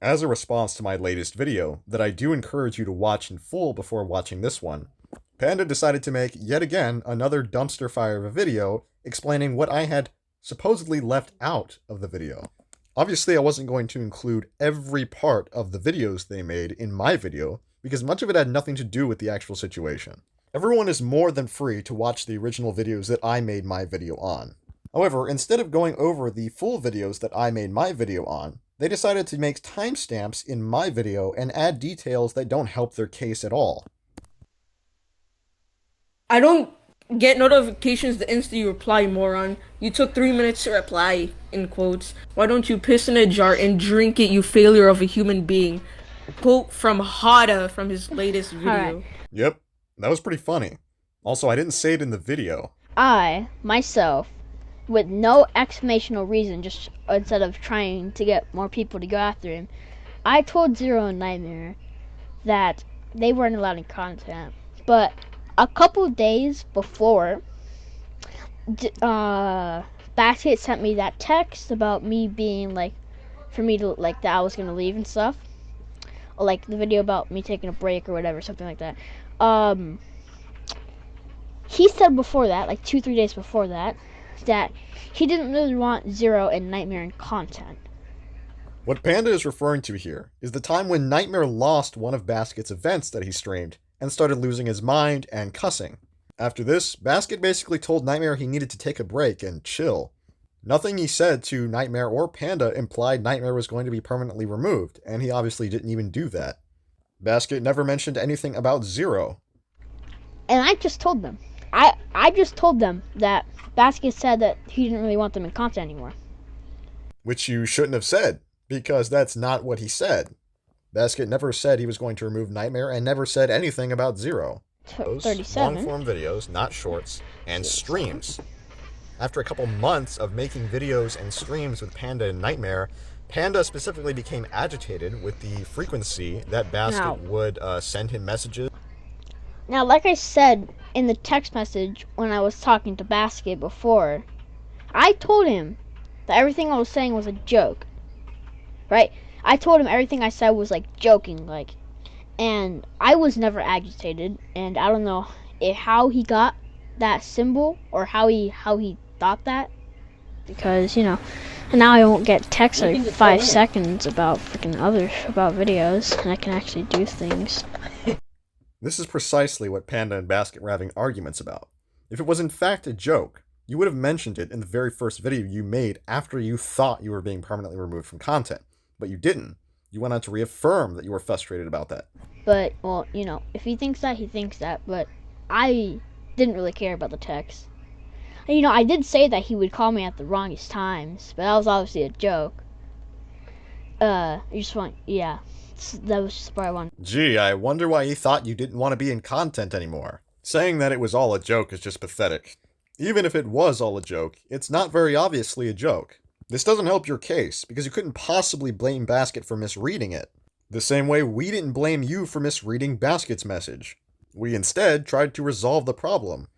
As a response to my latest video, that I do encourage you to watch in full before watching this one, Panda decided to make, yet again, another dumpster fire of a video explaining what I had supposedly left out of the video. Obviously, I wasn't going to include every part of the videos they made in my video, because much of it had nothing to do with the actual situation. Everyone is more than free to watch the original videos that I made my video on. However, instead of going over the full videos that I made my video on, they decided to make timestamps in my video and add details that don't help their case at all. I don't get notifications the instant you reply, moron. You took 3 minutes to reply, in quotes. Why don't you piss in a jar and drink it, you failure of a human being? Quote from haydhda from his latest video. Alright. Yep, that was pretty funny. Also, I didn't say it in the video. I, myself, with no exclamational reason, just instead of trying to get more people to go after him, I told Zero and Nightmare that they weren't allowed in content. But a couple days before, Baskkit sent me that text about me being like, for me to like that I was gonna leave and stuff, or like the video about me taking a break or whatever, something like that. He said before that, like 2-3 days before that, that he didn't really want Zero and Nightmare in content. What Panda is referring to here is the time when Nightmare lost one of Baskkit's events that he streamed and started losing his mind and cussing. After this, Baskkit basically told Nightmare he needed to take a break and chill. Nothing he said to Nightmare or Panda implied Nightmare was going to be permanently removed, and he obviously didn't even do that. Baskkit never mentioned anything about Zero. And I just told them. I just told them that Baskkit said that he didn't really want them in content anymore. Which you shouldn't have said, because that's not what he said. Baskkit never said he was going to remove Nightmare and never said anything about Zero. 37. Long-form videos, not shorts, and streams. After a couple months of making videos and streams with Panda and Nightmare, Panda specifically became agitated with the frequency that Baskkit would send him messages. Now, like I said in the text message when I was talking to Baskkit before, I told him that everything I was saying was a joke. Right? I told him everything I said was like joking, like, and I was never agitated, and I don't know how he got that symbol or how he thought that, because and now I won't get texts every 5 seconds about about videos, and I can actually do things. This is precisely what Panda and Baskkit were having arguments about. If it was in fact a joke, you would have mentioned it in the very first video you made after you thought you were being permanently removed from content. But you didn't. You went on to reaffirm that you were frustrated about that. But, well, if he thinks that, he thinks that, but I didn't really care about the text. And, I did say that he would call me at the wrongest times, but that was obviously a joke. That was just the part I wanted. Gee, I wonder why he thought you didn't want to be in content anymore. Saying that it was all a joke is just pathetic. Even if it was all a joke, it's not very obviously a joke. This doesn't help your case, because you couldn't possibly blame Baskkit for misreading it. The same way we didn't blame you for misreading Baskkit's message. We instead tried to resolve the problem.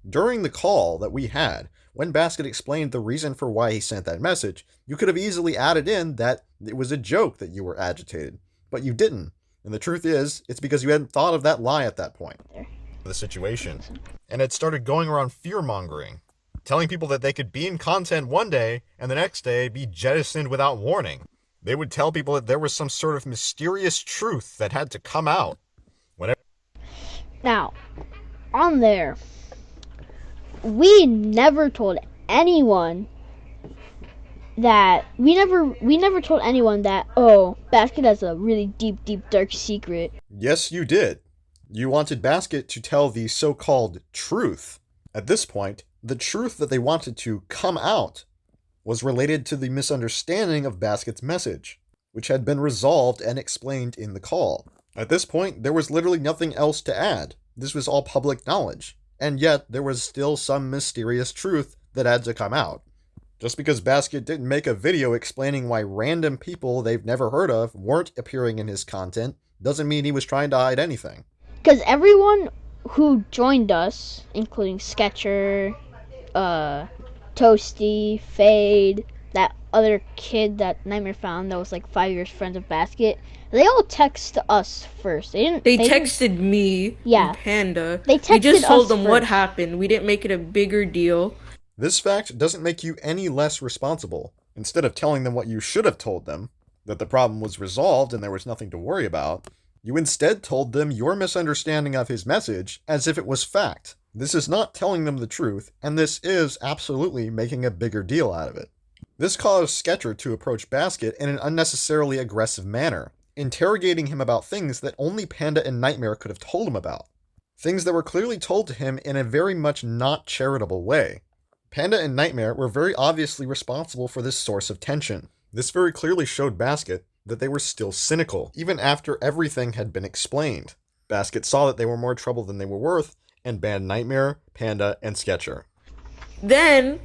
During the call that we had, when Baskkit explained the reason for why he sent that message, you could have easily added in that it was a joke that you were agitated. But you didn't. And the truth is, it's because you hadn't thought of that lie at that point. The situation. And it started going around fear-mongering. Telling people that they could be in content one day, and the next day be jettisoned without warning. They would tell people that there was some sort of mysterious truth that had to come out. Now, on there, we never told anyone that, we never told anyone that, oh, Baskkit has a really deep, dark secret. Yes, you did. You wanted Baskkit to tell the so-called truth. At this point, the truth that they wanted to come out was related to the misunderstanding of Baskkit's message, which had been resolved and explained in the call. At this point, there was literally nothing else to add. This was all public knowledge, and yet there was still some mysterious truth that had to come out. Just because Baskkit didn't make a video explaining why random people they've never heard of weren't appearing in his content doesn't mean he was trying to hide anything. Because everyone who joined us, including Sketcher, Toasty, Fade, that other kid that Nightmare found that was like 5 years friends of Basket, they all texted us first. They texted me Yeah. and Panda. They We texted just told us them what first. happened. We didn't make it a bigger deal. This fact doesn't make you any less responsible. Instead of telling them what you should have told them, that the problem was resolved and there was nothing to worry about, you instead told them your misunderstanding of his message as if it was fact. This is not telling them the truth, and this is absolutely making a bigger deal out of it. This caused Sketcher to approach Basket in an unnecessarily aggressive manner, interrogating him about things that only Panda and Nightmare could have told him about. Things that were clearly told to him in a very much not charitable way. Panda and Nightmare were very obviously responsible for this source of tension. This very clearly showed Basket that they were still cynical, even after everything had been explained. Basket saw that they were more trouble than they were worth, and banned Nightmare, Panda, and Sketcher. Then,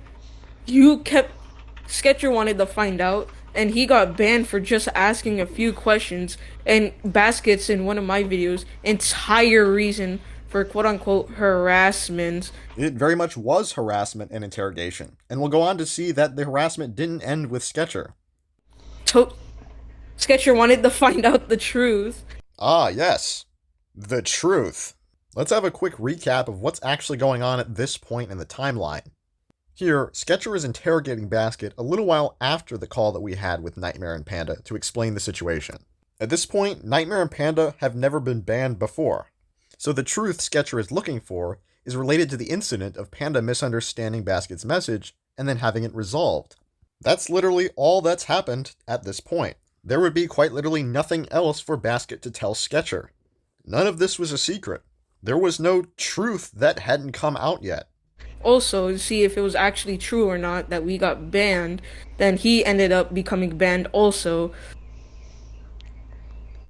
Sketcher wanted to find out, and he got banned for just asking a few questions, and Basket's, in one of my videos, entire reason for quote-unquote harassment. It very much was harassment and interrogation, and we'll go on to see that the harassment didn't end with Sketcher. Sketcher wanted to find out the truth. Ah, yes. The truth. Let's have a quick recap of what's actually going on at this point in the timeline. Here, Sketcher is interrogating Basket a little while after the call that we had with Nightmare and Panda to explain the situation. At this point, Nightmare and Panda have never been banned before, so the truth Sketcher is looking for is related to the incident of Panda misunderstanding Basket's message and then having it resolved. That's literally all that's happened at this point. There would be quite literally nothing else for Basket to tell Sketcher. None of this was a secret. There was no truth that hadn't come out yet. Also, to see if it was actually true or not that we got banned, then he ended up becoming banned also.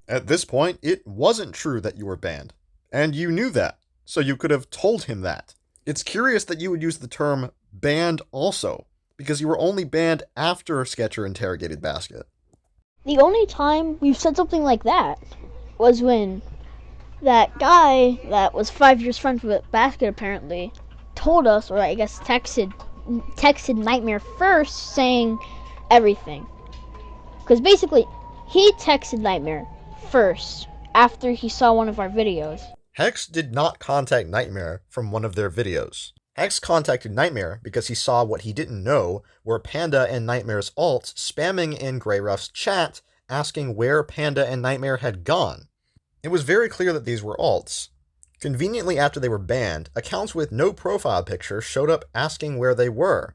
At this point, it wasn't true that you were banned. And you knew that, so you could have told him that. It's curious that you would use the term banned also, because you were only banned after Sketcher interrogated Basket. The only time we've said something like that was when that guy that was 5 years friends with Basket apparently told us, or I guess texted Nightmare first saying everything. Because basically, he texted Nightmare first after he saw one of our videos. Hex did not contact Nightmare from one of their videos. Hex contacted Nightmare because he saw what he didn't know were Panda and Nightmare's alts spamming in grayruff's chat asking where Panda and Nightmare had gone. It was very clear that these were alts. Conveniently after they were banned, accounts with no profile picture showed up asking where they were.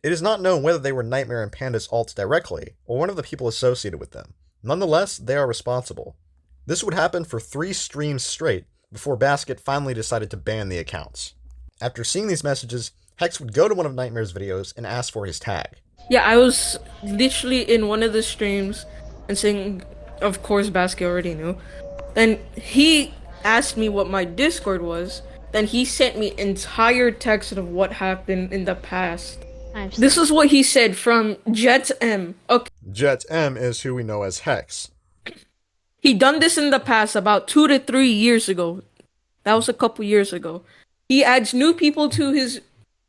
It is not known whether they were Nightmare and Panda's alts directly, or one of the people associated with them. Nonetheless, they are responsible. This would happen for 3 streams straight, before Basket finally decided to ban the accounts. After seeing these messages, Hex would go to one of Nightmare's videos and ask for his tag. Yeah, I was literally in one of the streams and saying, of course Basket already knew. Then he asked me what my Discord was. Then he sent me entire text of what happened in the past. This is what he said from Jet M. Okay. Jet M is who we know as Hex. He done this in the past about 2 to 3 years ago. That was a couple years ago. He adds new people to his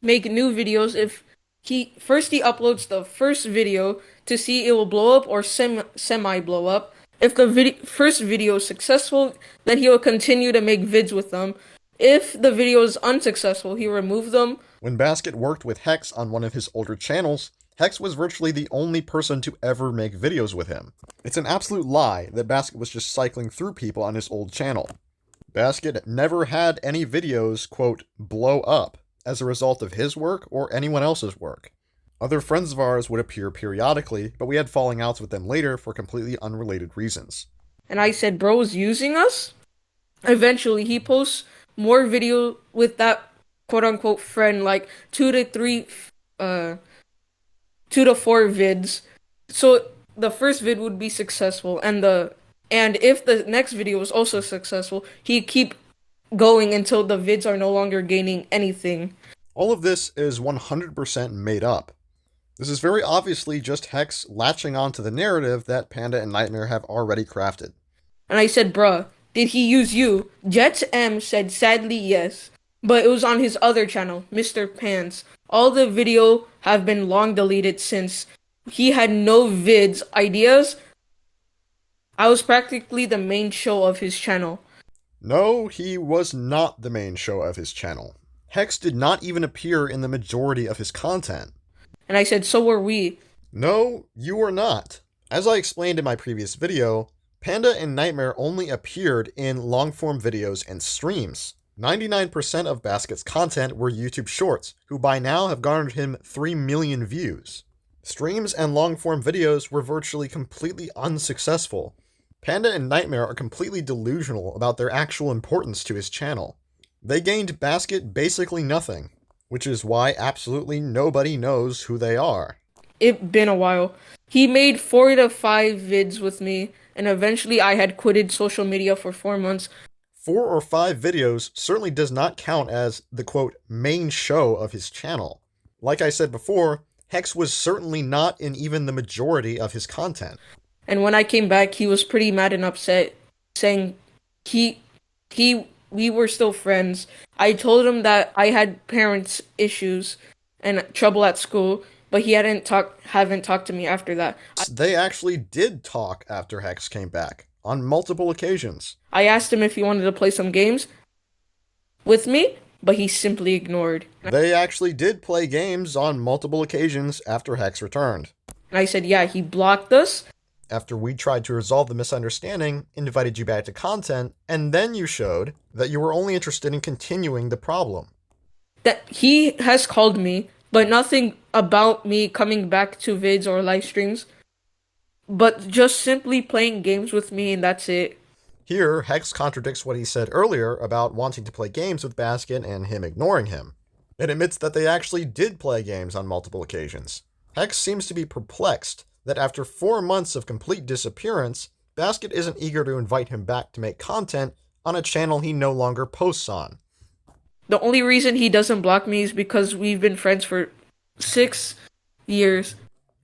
make new videos. If he uploads the first video to see it will blow up or semi blow up. If the first video is successful, then he will continue to make vids with them. If the video is unsuccessful, he will remove them. When Basket worked with Hex on one of his older channels, Hex was virtually the only person to ever make videos with him. It's an absolute lie that Basket was just cycling through people on his old channel. Basket never had any videos, quote, blow up as a result of his work or anyone else's work. Other friends of ours would appear periodically, but we had falling outs with them later for completely unrelated reasons. And I said, bro's using us? Eventually, he posts more video with that quote-unquote friend, like 2 to 4 vids. So the first vid would be successful, and if the next video was also successful, he'd keep going until the vids are no longer gaining anything. All of this is 100% made up. This is very obviously just Hex latching onto the narrative that Panda and Nightmare have already crafted. And I said, bruh, did he use you? Jets M said sadly yes, but it was on his other channel, Mr. Pants. All the video have been long deleted since he had no vids ideas. I was practically the main show of his channel. No, he was not the main show of his channel. Hex did not even appear in the majority of his content. And I said, so were we. No, you were not. As I explained in my previous video, Panda and Nightmare only appeared in long-form videos and streams. 99% of Baskkit's content were YouTube Shorts, who by now have garnered him 3 million views. Streams and long-form videos were virtually completely unsuccessful. Panda and Nightmare are completely delusional about their actual importance to his channel. They gained Baskkit basically nothing, which is why absolutely nobody knows who they are. It been a while. He made 4 to 5 vids with me, and eventually I had quitted social media for 4 months. 4 or 5 videos certainly does not count as the quote main show of his channel. Like I said before, Hex was certainly not in even the majority of his content. And when I came back, he was pretty mad and upset, saying we were still friends. I told him that I had parents issues and trouble at school, but he haven't talked to me after that. They actually did talk after Hex came back, on multiple occasions. I asked him if he wanted to play some games with me, but he simply ignored. They actually did play games on multiple occasions after Hex returned. And I said, yeah, he blocked us. After we tried to resolve the misunderstanding, invited you back to content, and then you showed that you were only interested in continuing the problem. That he has called me, but nothing about me coming back to vids or live streams, but just simply playing games with me, and that's it. Here, Hex contradicts what he said earlier about wanting to play games with Baskkit and him ignoring him. It admits that they actually did play games on multiple occasions. Hex seems to be perplexed that after 4 months of complete disappearance, Baskkit isn't eager to invite him back to make content on a channel he no longer posts on. The only reason he doesn't block me is because we've been friends for 6 years.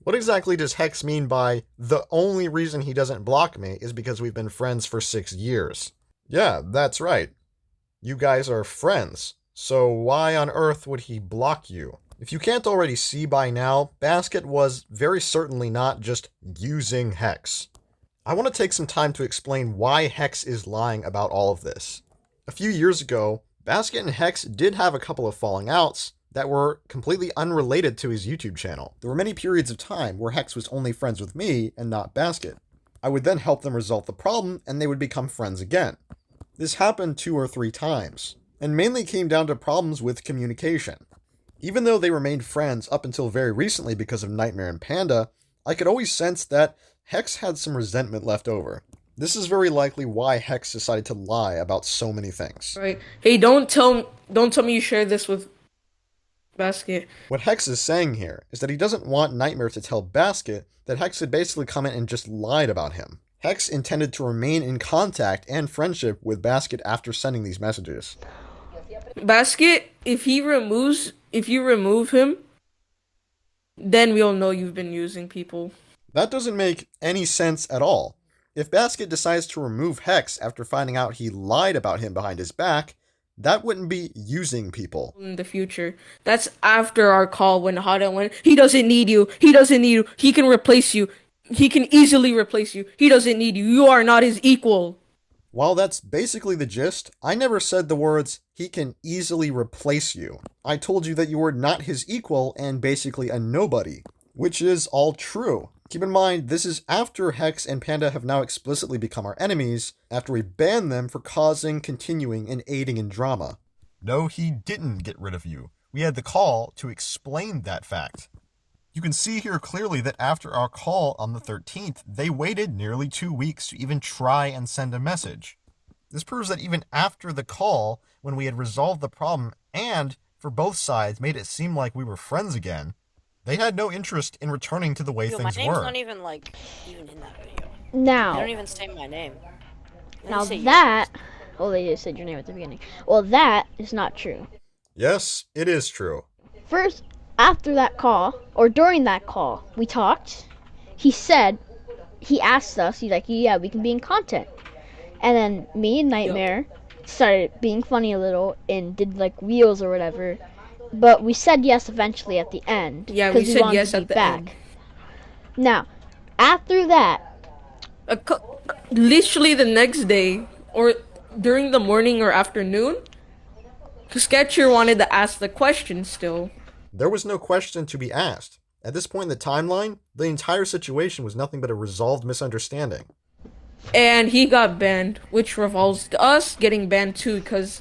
What exactly does Hex mean by the only reason he doesn't block me is because we've been friends for 6 years? Yeah, that's right. You guys are friends, so why on earth would he block you? If you can't already see by now, Baskkit was very certainly not just using Hex. I want to take some time to explain why Hex is lying about all of this. A few years ago, Baskkit and Hex did have a couple of falling outs that were completely unrelated to his YouTube channel. There were many periods of time where Hex was only friends with me and not Baskkit. I would then help them resolve the problem and they would become friends again. This happened 2 or 3 times, and mainly came down to problems with communication. Even though they remained friends up until very recently because of Nightmare and Panda, I could always sense that Hex had some resentment left over. This is very likely why Hex decided to lie about so many things. Right? Hey, don't tell me you share this with Baskkit. What Hex is saying here is that he doesn't want Nightmare to tell Baskkit that Hex had basically come in and just lied about him. Hex intended to remain in contact and friendship with Baskkit after sending these messages. Baskkit, if you remove him, then we'll know you've been using people. That doesn't make any sense at all. If Baskkit decides to remove Hex after finding out he lied about him behind his back, that wouldn't be using people. In the future. That's after our call when haydhda went, he doesn't need you, he can replace you, he can easily replace you, he doesn't need you, you are not his equal. While that's basically the gist, I never said the words, he can easily replace you. I told you that you were not his equal and basically a nobody, which is all true. Keep in mind, this is after Hex and Panda have now explicitly become our enemies, after we banned them for causing, continuing, and aiding in drama. No, he didn't get rid of you. We had the call to explain that fact. You can see here clearly that after our call on the 13th, they waited nearly 2 weeks to even try and send a message. This proves that even after the call, when we had resolved the problem and, for both sides, made it seem like we were friends again, they had no interest in returning to the way things my name's were. Not even in that video. Now, They don't even say my name. now that, oh, they just said your name at the beginning. Well, that is not true. Yes, it is true. First, after that call, or during that call, we talked. He asked us, he's like, yeah, we can be in content. And then me and Nightmare started being funny a little and did like wheels or whatever. But we said yes eventually at the end. Yeah, we said wanted yes to be at the back. end. Now, after that, Literally the next day, or during the morning or afternoon, Sketcher wanted to ask the question still. There was no question to be asked. At this point in the timeline, the entire situation was nothing but a resolved misunderstanding. And he got banned, which revolves to us getting banned too, because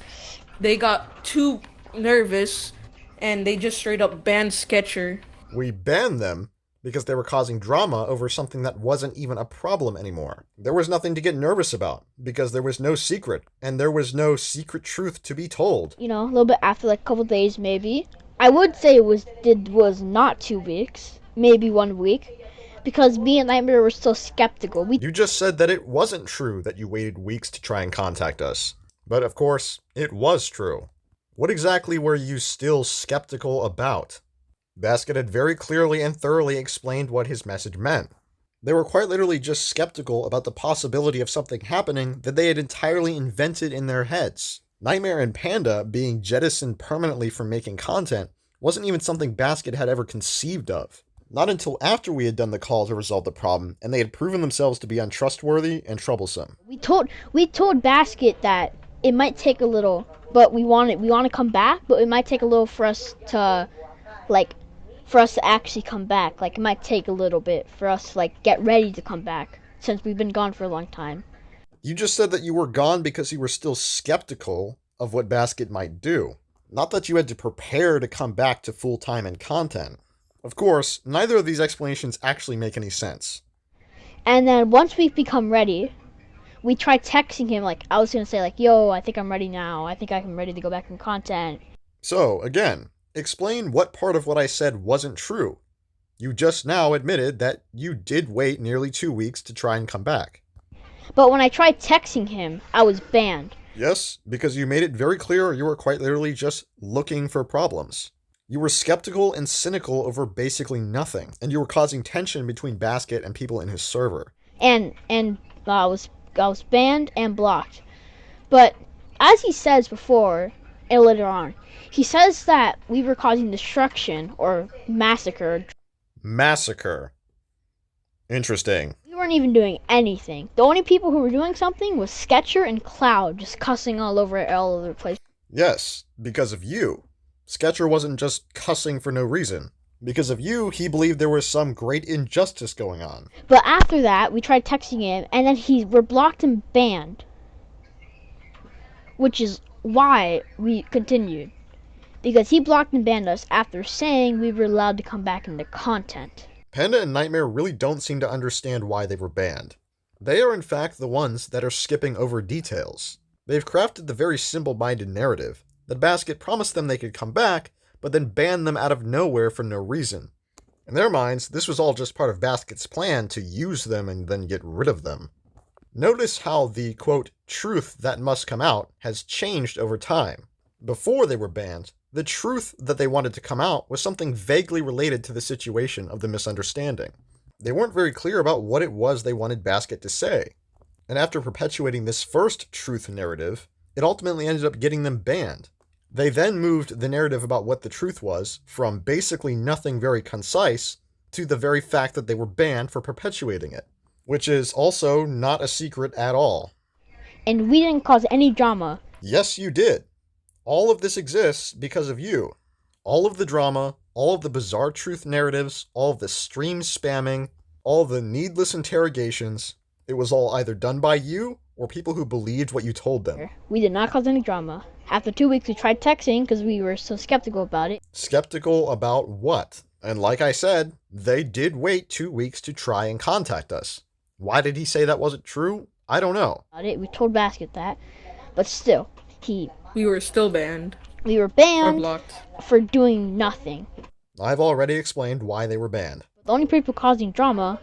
they got too nervous and they just straight up banned Sketcher. We banned them because they were causing drama over something that wasn't even a problem anymore. There was nothing to get nervous about because there was no secret, and there was no secret truth to be told. a little bit after, like a couple days maybe, I would say it was not 2 weeks, maybe 1 week, because me and Nightmare were still skeptical. You just said that it wasn't true that you waited weeks to try and contact us. But of course, it was true. What exactly were you still skeptical about? Baskkit had very clearly and thoroughly explained what his message meant. They were quite literally just skeptical about the possibility of something happening that they had entirely invented in their heads. Nightmare and Panda being jettisoned permanently from making content wasn't even something Baskkit had ever conceived of. Not until after we had done the call to resolve the problem, and they had proven themselves to be untrustworthy and troublesome. We told Baskkit that it might take a little, but we want to come back, but it might take a little for us to actually come back. Like, it might take a little bit for us to get ready to come back, since we've been gone for a long time. You just said that you were gone because you were still skeptical of what Baskkit might do. Not that you had to prepare to come back to full-time and content. Of course, neither of these explanations actually make any sense. And then once we've become ready, we tried texting him, I was going to say, yo, I think I'm ready now. I think I'm ready to go back in content. So, again, explain what part of what I said wasn't true. You just now admitted that you did wait nearly 2 weeks to try and come back. But when I tried texting him, I was banned. Yes, because you made it very clear you were quite literally just looking for problems. You were skeptical and cynical over basically nothing, and you were causing tension between Baskkit and people in his server. And I was banned and blocked. But as he says before, and later on, he says that we were causing destruction or massacre. Massacre. Interesting. We weren't even doing anything. The only people who were doing something was Sketcher and Cloud, just cussing all over the place. Yes, because of you. Sketcher wasn't just cussing for no reason. Because of you, he believed there was some great injustice going on. But after that, we tried texting him, and then we're blocked and banned. Which is why we continued. Because he blocked and banned us after saying we were allowed to come back into content. Panda and Nightmare really don't seem to understand why they were banned. They are in fact the ones that are skipping over details. They've crafted the very simple-minded narrative that Baskkit promised them they could come back, but then banned them out of nowhere for no reason. In their minds, this was all just part of Baskkit's plan to use them and then get rid of them. Notice how the, quote, truth that must come out has changed over time. Before they were banned, the truth that they wanted to come out was something vaguely related to the situation of the misunderstanding. They weren't very clear about what it was they wanted Baskkit to say. And after perpetuating this first truth narrative, it ultimately ended up getting them banned. They then moved the narrative about what the truth was from basically nothing very concise to the very fact that they were banned for perpetuating it, which is also not a secret at all. And we didn't cause any drama. Yes, you did. All of this exists because of you. All of the drama, all of the bizarre truth narratives, all of the stream spamming, all of the needless interrogations, it was all either done by you or people who believed what you told them. We did not cause any drama. After 2 weeks, we tried texting because we were so skeptical about it. Skeptical about what? And like I said, they did wait 2 weeks to try and contact us. Why did he say that wasn't true? I don't know. We told Baskkit that, but still, we were still banned. We were Or banned blocked. for doing nothing. I've already explained why they were banned. The only people causing drama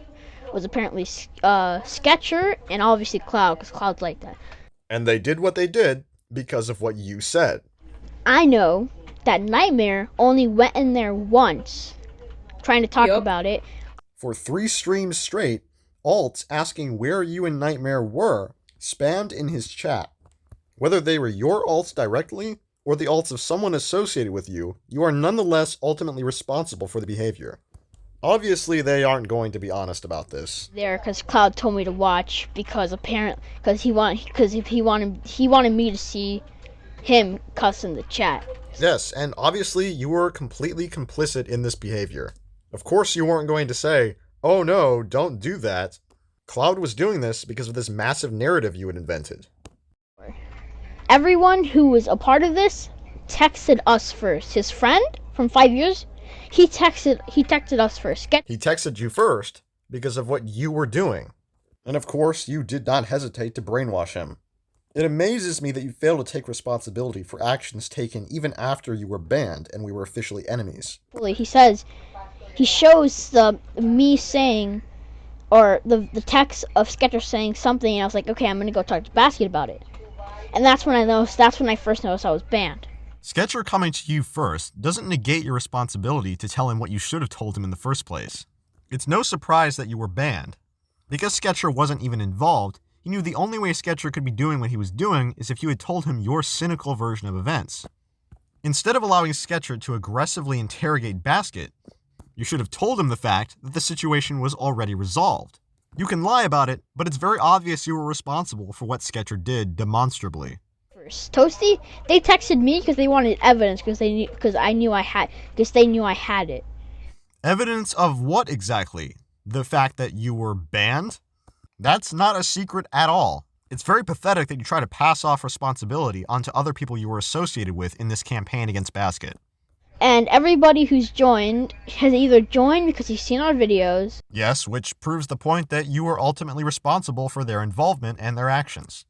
was apparently Sketcher and obviously Cloud, because Cloud's like that. And they did what they did because of what you said. I know that Nightmare only went in there once, trying to talk about it. For 3 streams straight, alts asking where you and Nightmare were spammed in his chat. Whether they were your alts directly or the alts of someone associated with you, you are nonetheless ultimately responsible for the behavior. Obviously, they aren't going to be honest about this. There, because Cloud told me to watch because he wanted me to see him cuss in the chat. Yes, and obviously you were completely complicit in this behavior. Of course you weren't going to say, "Oh no, don't do that." Cloud was doing this because of this massive narrative you had invented. Everyone who was a part of this texted us first. His friend from 5 years, he texted us first. He texted you first because of what you were doing. And of course, you did not hesitate to brainwash him. It amazes me that you failed to take responsibility for actions taken even after you were banned and we were officially enemies. He shows me saying, or the text of Sketcher saying something, and I was like, okay, I'm gonna go talk to Baskkit about it. And that's when I first noticed I was banned. Sketcher coming to you first doesn't negate your responsibility to tell him what you should have told him in the first place. It's no surprise that you were banned. Because Sketcher wasn't even involved, he knew the only way Sketcher could be doing what he was doing is if you had told him your cynical version of events. Instead of allowing Sketcher to aggressively interrogate Baskkit, you should have told him the fact that the situation was already resolved. You can lie about it, but it's very obvious you were responsible for what Sketcher did demonstrably. Toasty, they texted me because they wanted evidence because they knew I had it. Evidence of what exactly? The fact that you were banned? That's not a secret at all. It's very pathetic that you try to pass off responsibility onto other people you were associated with in this campaign against Baskkit. And everybody who's joined has either joined because he's seen our videos. Yes, which proves the point that you were ultimately responsible for their involvement and their actions.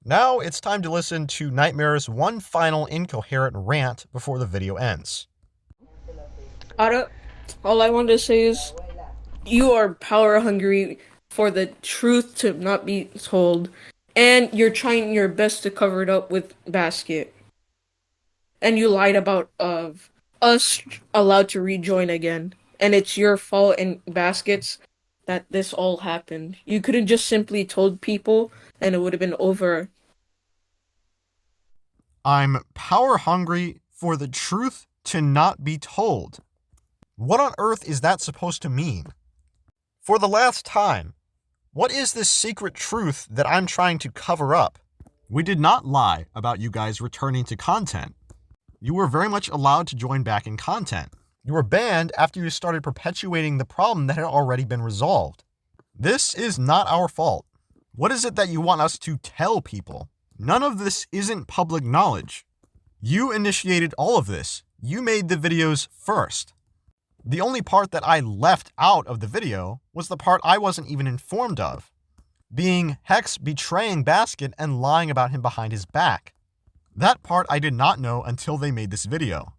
Now it's time to listen to Nightmare's one final incoherent rant before the video ends. All I want to say is, you are power hungry for the truth to not be told, and you're trying your best to cover it up with Baskkit. And you lied about us allowed to rejoin again, and it's your fault and Baskkit's that this all happened. You could have just simply told people, and it would have been over. I'm power hungry for the truth to not be told. What on earth is that supposed to mean? For the last time, what is this secret truth that I'm trying to cover up? We did not lie about you guys returning to content. You were very much allowed to join back in content. You were banned after you started perpetuating the problem that had already been resolved. This is not our fault. What is it that you want us to tell people? None of this isn't public knowledge. You initiated all of this. You made the videos first. The only part that I left out of the video was the part I wasn't even informed of, being Hex betraying Baskkit and lying about him behind his back. That part I did not know until they made this video.